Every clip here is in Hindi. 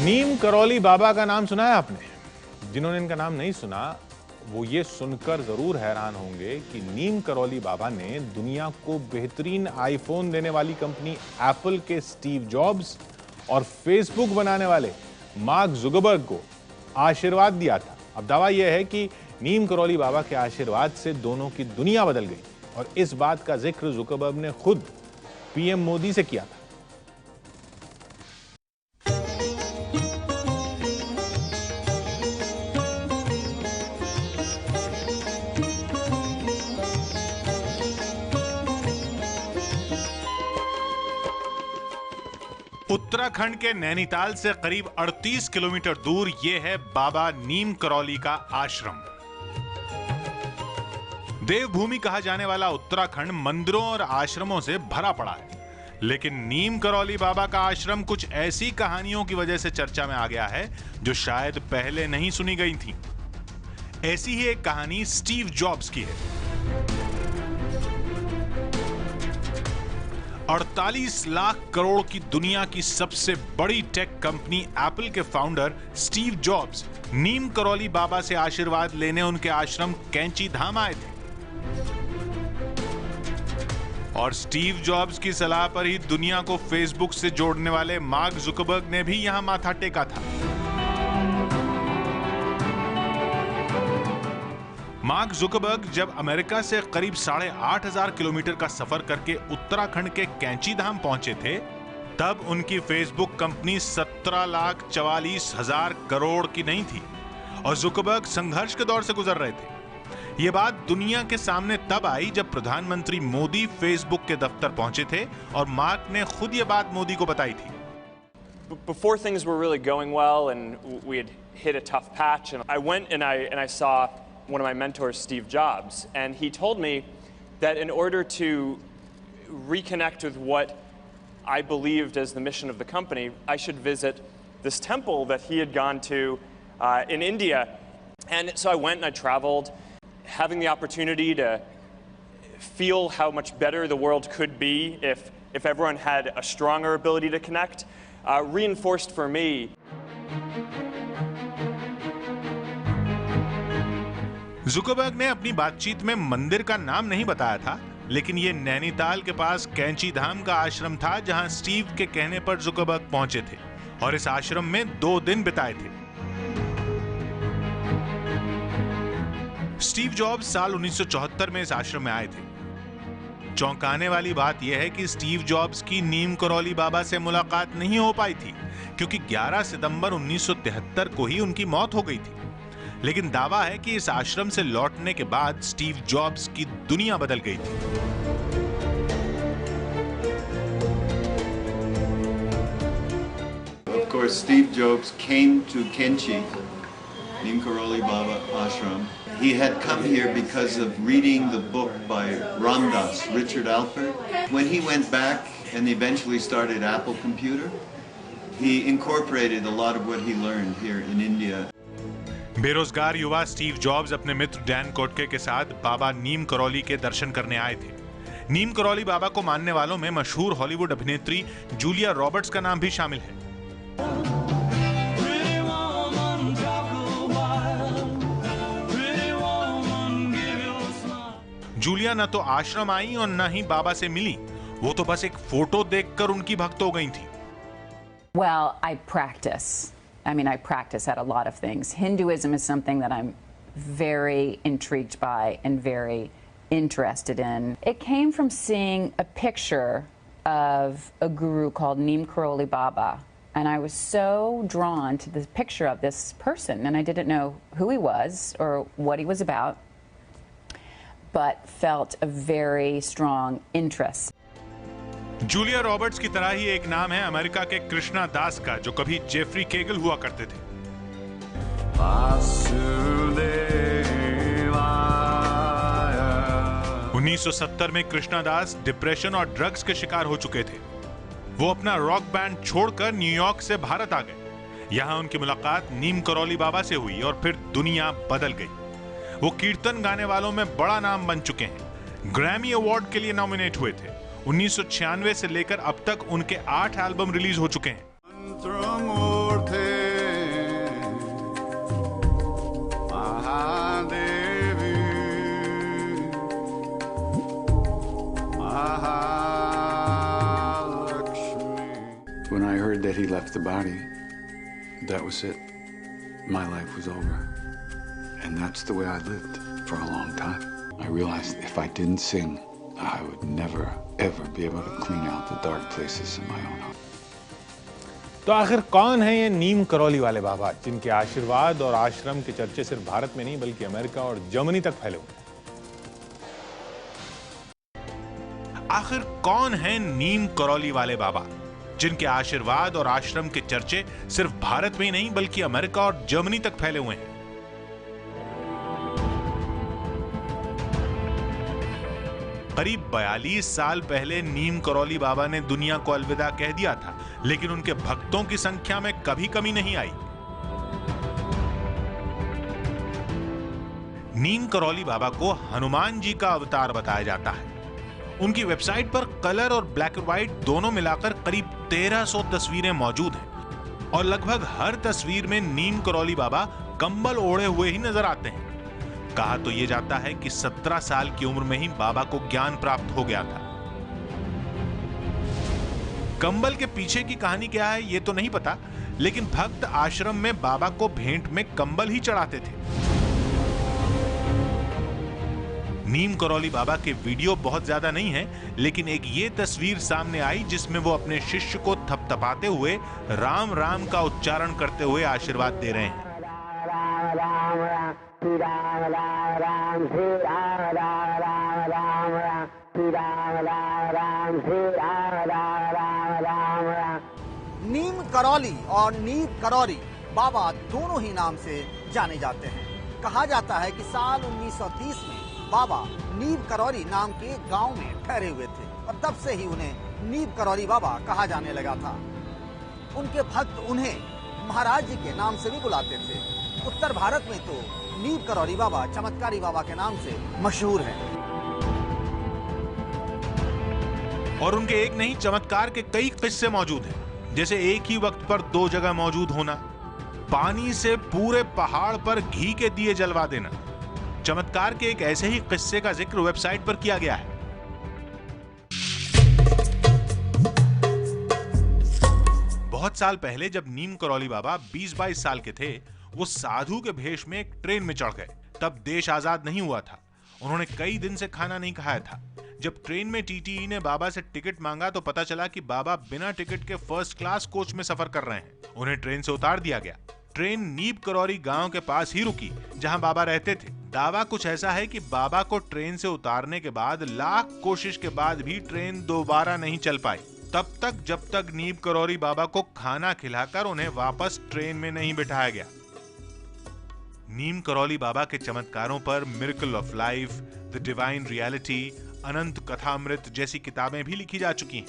नीम करौली बाबा का नाम सुना है आपने? जिन्होंने इनका नाम नहीं सुना वो ये सुनकर जरूर हैरान होंगे कि नीम करौली बाबा ने दुनिया को बेहतरीन आईफोन देने वाली कंपनी एप्पल के स्टीव जॉब्स और फेसबुक बनाने वाले मार्क जुकरबर्ग को आशीर्वाद दिया था। अब दावा यह है कि नीम करौली बाबा के आशीर्वाद से दोनों की दुनिया बदल गई और इस बात का जिक्र जुकरबर्ग ने खुद पीएम मोदी से किया था। उत्तराखंड के नैनीताल से करीब 38 किलोमीटर दूर यह है बाबा नीम करौली का आश्रम। देवभूमि कहा जाने वाला उत्तराखंड मंदिरों और आश्रमों से भरा पड़ा है, लेकिन नीम करौली बाबा का आश्रम कुछ ऐसी कहानियों की वजह से चर्चा में आ गया है जो शायद पहले नहीं सुनी गई थी। ऐसी ही एक कहानी स्टीव जॉब्स की है। 48 लाख करोड़ की दुनिया की सबसे बड़ी टेक कंपनी एप्पल के फाउंडर स्टीव जॉब्स नीम करौली बाबा से आशीर्वाद लेने उनके आश्रम कैंची धाम आए थे और स्टीव जॉब्स की सलाह पर ही दुनिया को फेसबुक से जोड़ने वाले मार्क जुकरबर्ग ने भी यहां माथा टेका था। मार्क जुकरबर्ग जब अमेरिका से करीब 8,500 किलोमीटर का सफर करके उत्तराखंड के कैंची धाम पहुंचे थे, तब उनकी फेसबुक कंपनी 17,44,000 करोड़ की नहीं थी और जुकरबर्ग संघर्ष के दौर से गुजर रहे थे। यह बात दुनिया के सामने तब आई जब प्रधानमंत्री मोदी फेसबुक के दफ्तर पहुंचे थे और मार्क ने खुद यह बात मोदी को बताई थी। Before things were really going well and we had hit a tough patch, and I went and I saw one of my mentors, Steve Jobs, and he told me that in order to reconnect with what I believed as the mission of the company, I should visit this temple that he had gone to in India. And so I went and I traveled, having the opportunity to feel how much better the world could be if everyone had a stronger ability to connect, reinforced for me. Zuckerberg ने अपनी बातचीत में मंदिर का नाम नहीं बताया था, लेकिन ये नैनीताल के पास कैंची धाम का आश्रम था जहां स्टीव के कहने पर जुकरबर्ग पहुंचे थे और इस आश्रम में 2 दिन बिताए थे। स्टीव जॉब्स साल 1974 में इस आश्रम में आए थे। चौंकाने वाली बात यह है कि स्टीव जॉब्स की नीम करौली बाबा से मुलाकात नहीं हो पाई थी क्योंकि 11 सितंबर 1973 को ही उनकी मौत हो गई थी। लेकिन दावा है कि इस आश्रम से लौटने के बाद स्टीव जॉब्स की दुनिया बदल गई थी। Of course, Steve Jobs came to Kenchi, Neem Karoli Baba Ashram. He had come here because of reading the book by Ram Dass, Richard Alpert. When he went back and eventually started Apple Computer, he incorporated a lot of what he learned here in India. बेरोजगार युवा स्टीव जॉब्स अपने मित्र डैन कोटके के साथ बाबा नीम करौली के दर्शन करने आए थे। नीम करौली बाबा को मानने वालों में मशहूर हॉलीवुड अभिनेत्री जूलिया रॉबर्ट्स का नाम भी शामिल है। जूलिया न तो आश्रम आई और न ही बाबा से मिली, वो तो बस एक फोटो देखकर उनकी भक्त हो गई थी। Well, I practice at a lot of things. Hinduism is something that I'm very intrigued by and very interested in. It came from seeing a picture of a guru called Neem Karoli Baba, and I was so drawn to the picture of this person, and I didn't know who he was or what he was about, but felt a very strong interest. Julia Roberts की तरह ही एक नाम है अमेरिका के कृष्णा दास का, जो कभी जेफरी केगल हुआ करते थे। 1970 में कृष्णा दास डिप्रेशन और ड्रग्स के शिकार हो चुके थे। वो अपना रॉक बैंड छोड़कर न्यूयॉर्क से भारत आ गए। यहां उनकी मुलाकात नीम करौली बाबा से हुई और फिर दुनिया बदल गई। वो कीर्तन गाने वालों में बड़ा नाम बन चुके हैं। ग्रैमी अवार्ड के लिए नॉमिनेट हुए थे। 1996 से लेकर अब तक उनके 8 एल्बम रिलीज हो चुके हैं। When I heard that he left the body, that was it. My life was over. And that's the way I lived for a long time. I realized if I didn't sing, I would never, ever be able to clean out the dark places in my own heart. तो आखिर कौन है ये नीम करौली वाले बाबा जिनके आशीर्वाद और आश्रम के चर्चे सिर्फ भारत में नहीं बल्कि अमेरिका और जर्मनी तक फैले हुए हैं? आखिर कौन है नीम करौली वाले बाबा जिनके आशीर्वाद और आश्रम के चर्चे सिर्फ भारत में ही नहीं बल्कि अमेरिका और जर्मनी तक फैले हुए हैं? करीब 42 साल पहले नीम करौली बाबा ने दुनिया को अलविदा कह दिया था, लेकिन उनके भक्तों की संख्या में कभी कमी नहीं आई। नीम करौली बाबा को हनुमान जी का अवतार बताया जाता है। उनकी वेबसाइट पर कलर और ब्लैक एंड व्हाइट दोनों मिलाकर करीब 1300 तस्वीरें मौजूद हैं और लगभग हर तस्वीर में नीम करौली बाबा कंबल ओढ़े हुए ही नजर आते हैं। कहा तो यह जाता है कि 17 साल की उम्र में ही बाबा को ज्ञान प्राप्त हो गया था। कंबल के पीछे की कहानी क्या है ये तो नहीं पता, लेकिन भक्त आश्रम में बाबा को भेंट में कंबल ही चढ़ाते थे। नीम करौली बाबा के वीडियो बहुत ज्यादा नहीं है, लेकिन एक ये तस्वीर सामने आई जिसमें वो अपने शिष्य को थपथपाते हुए राम राम का उच्चारण करते हुए आशीर्वाद दे रहे हैं। नीम करौली और नीम करौरी बाबा दोनों ही नाम से जाने जाते हैं। कहा जाता है कि साल 1930 में बाबा नीम करौरी नाम के गांव में ठहरे हुए थे और तब से ही उन्हें नीम करौरी बाबा कहा जाने लगा था। उनके भक्त उन्हें महाराज जी के नाम से भी बुलाते थे। उत्तर भारत में तो नीम करौरी बाबा चमत्कारी बाबा के नाम से मशहूर है। और उनके एक नहीं चमत्कार के कई किस्से मौजूद हैं, जैसे एक ही वक्त पर 2 जगह मौजूद होना, पानी से पूरे पहाड़ पर घी के दिए जलवा देना। चमत्कार के एक ऐसे ही किस्से का जिक्र वेबसाइट पर किया गया है। बहुत साल पहले जब नीम करौली बाबा 20-22 साल के थे, वो साधु के भेष में एक ट्रेन में चढ़ गए। तब देश आजाद नहीं हुआ था। उन्होंने कई दिन से खाना नहीं खाया था। जब ट्रेन में टीटीई ने बाबा से टिकट मांगा तो पता चला कि बाबा बिना टिकट के फर्स्ट क्लास कोच में सफर कर रहे हैं। उन्हें ट्रेन से उतार दिया गया। ट्रेन नीम करौरी गांव के पास ही रुकी जहां बाबा रहते थे। दावा कुछ ऐसा है कि बाबा को ट्रेन से उतारने के बाद लाख कोशिश के बाद भी ट्रेन दोबारा नहीं चल पाई, तब तक जब तक नीम करौरी बाबा को खाना खिलाकर उन्हें वापस ट्रेन में नहीं बिठाया गया। नीम करौली बाबा के चमत्कारों पर miracle of life, the divine reality, Anant Kathamrit जैसी किताबें भी लिखी जा चुकी हैं।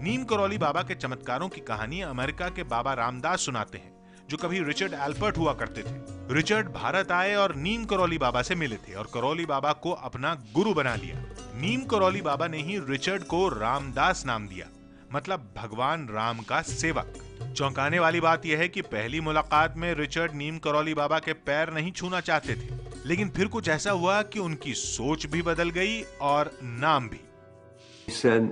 नीम करौली बाबा के चमत्कारों की कहानी अमेरिका के बाबा रामदास सुनाते हैं, जो कभी रिचर्ड एल्पर्ट हुआ करते थे। रिचर्ड भारत आए और नीम करौली बाबा से मिले थे और करौली बाबा को अपना गुरु बना लिया। नीम करौली बाबा ने ही रिचर्ड को रामदास नाम दिया, मतलब भगवान राम का सेवक। चौंकाने वाली बात यह है कि पहली मुलाकात में रिचर्ड नीम करौली बाबा के पैर नहीं छूना चाहते थे, लेकिन फिर कुछ ऐसा हुआ कि उनकी सोच भी बदल गई और नाम भी। He said,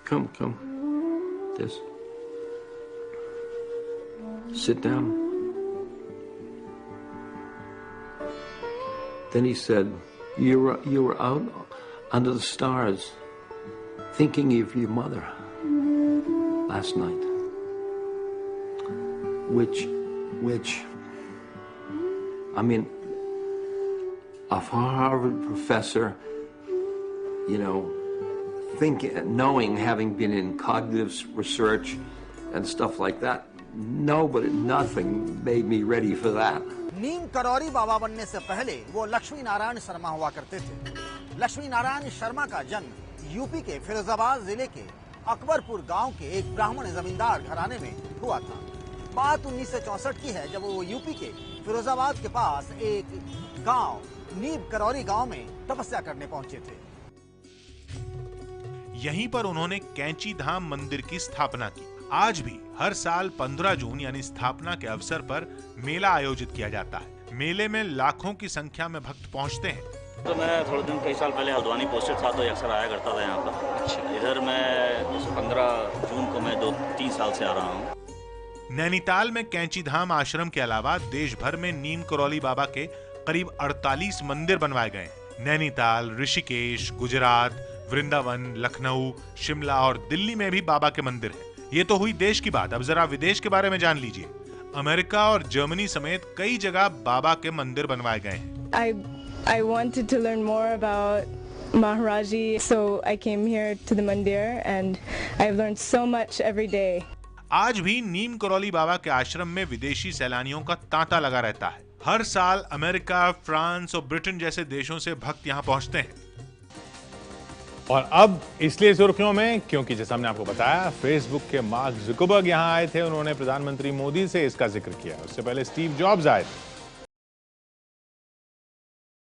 come, this. Sit down. Then he said, you were out under the stars thinking of your mother last night, which, I mean, a Harvard professor, knowing, having been in cognitive research and stuff like that, nothing made me ready for that. नीम करौरी बाबा बनने से पहले वो लक्ष्मी नारायण शर्मा हुआ करते थे। लक्ष्मी नारायण शर्मा का जन्म यूपी के फिरोजाबाद जिले के अकबरपुर गांव के एक ब्राह्मण जमींदार घराने में हुआ था। बात 1964 की है, जब वो यूपी के फिरोजाबाद के पास एक गांव नीम करौरी गांव में तपस्या करने पहुंचे थे। यहीं पर उन्होंने कैंची धाम मंदिर की स्थापना की। आज भी हर साल 15 जून यानी स्थापना के अवसर पर मेला आयोजित किया जाता है। मेले में लाखों की संख्या में भक्त पहुंचते हैं। तो मैं थोड़े दिन कई साल पहले हल्द्वानी पोस्टेड था, तो अक्सर आया करता था यहाँ पर। इधर मैं 15 मैं 2-3 साल से आ रहा हूँ। नैनीताल में कैंची धाम आश्रम के अलावा देश भर में नीम करौली बाबा के करीब 48 मंदिर बनवाए गए। नैनीताल, ऋषिकेश, गुजरात, वृंदावन, लखनऊ, शिमला और दिल्ली में भी बाबा के मंदिर हैं। ये तो हुई देश की बात, अब जरा विदेश के बारे में जान लीजिए। अमेरिका और जर्मनी समेत कई जगह बाबा के मंदिर बनवाए गए हैं। I wanted to learn more about Maharaji, so I came here to the mandir and I've learned so much every day. आज भी नीम करौली बाबा के आश्रम में विदेशी सैलानियों का तांता लगा रहता है। हर साल अमेरिका, फ्रांस और ब्रिटेन जैसे देशों से भक्त यहाँ पहुंचते हैं। और अब इसलिए सुर्खियों में क्योंकि जैसा हमने आपको बताया, फेसबुक के मार्क जुकरबर्ग यहाँ आए थे। उन्होंने प्रधानमंत्री मोदी से इसका जिक्र किया। उससे पहले स्टीव जॉब्स आए थे।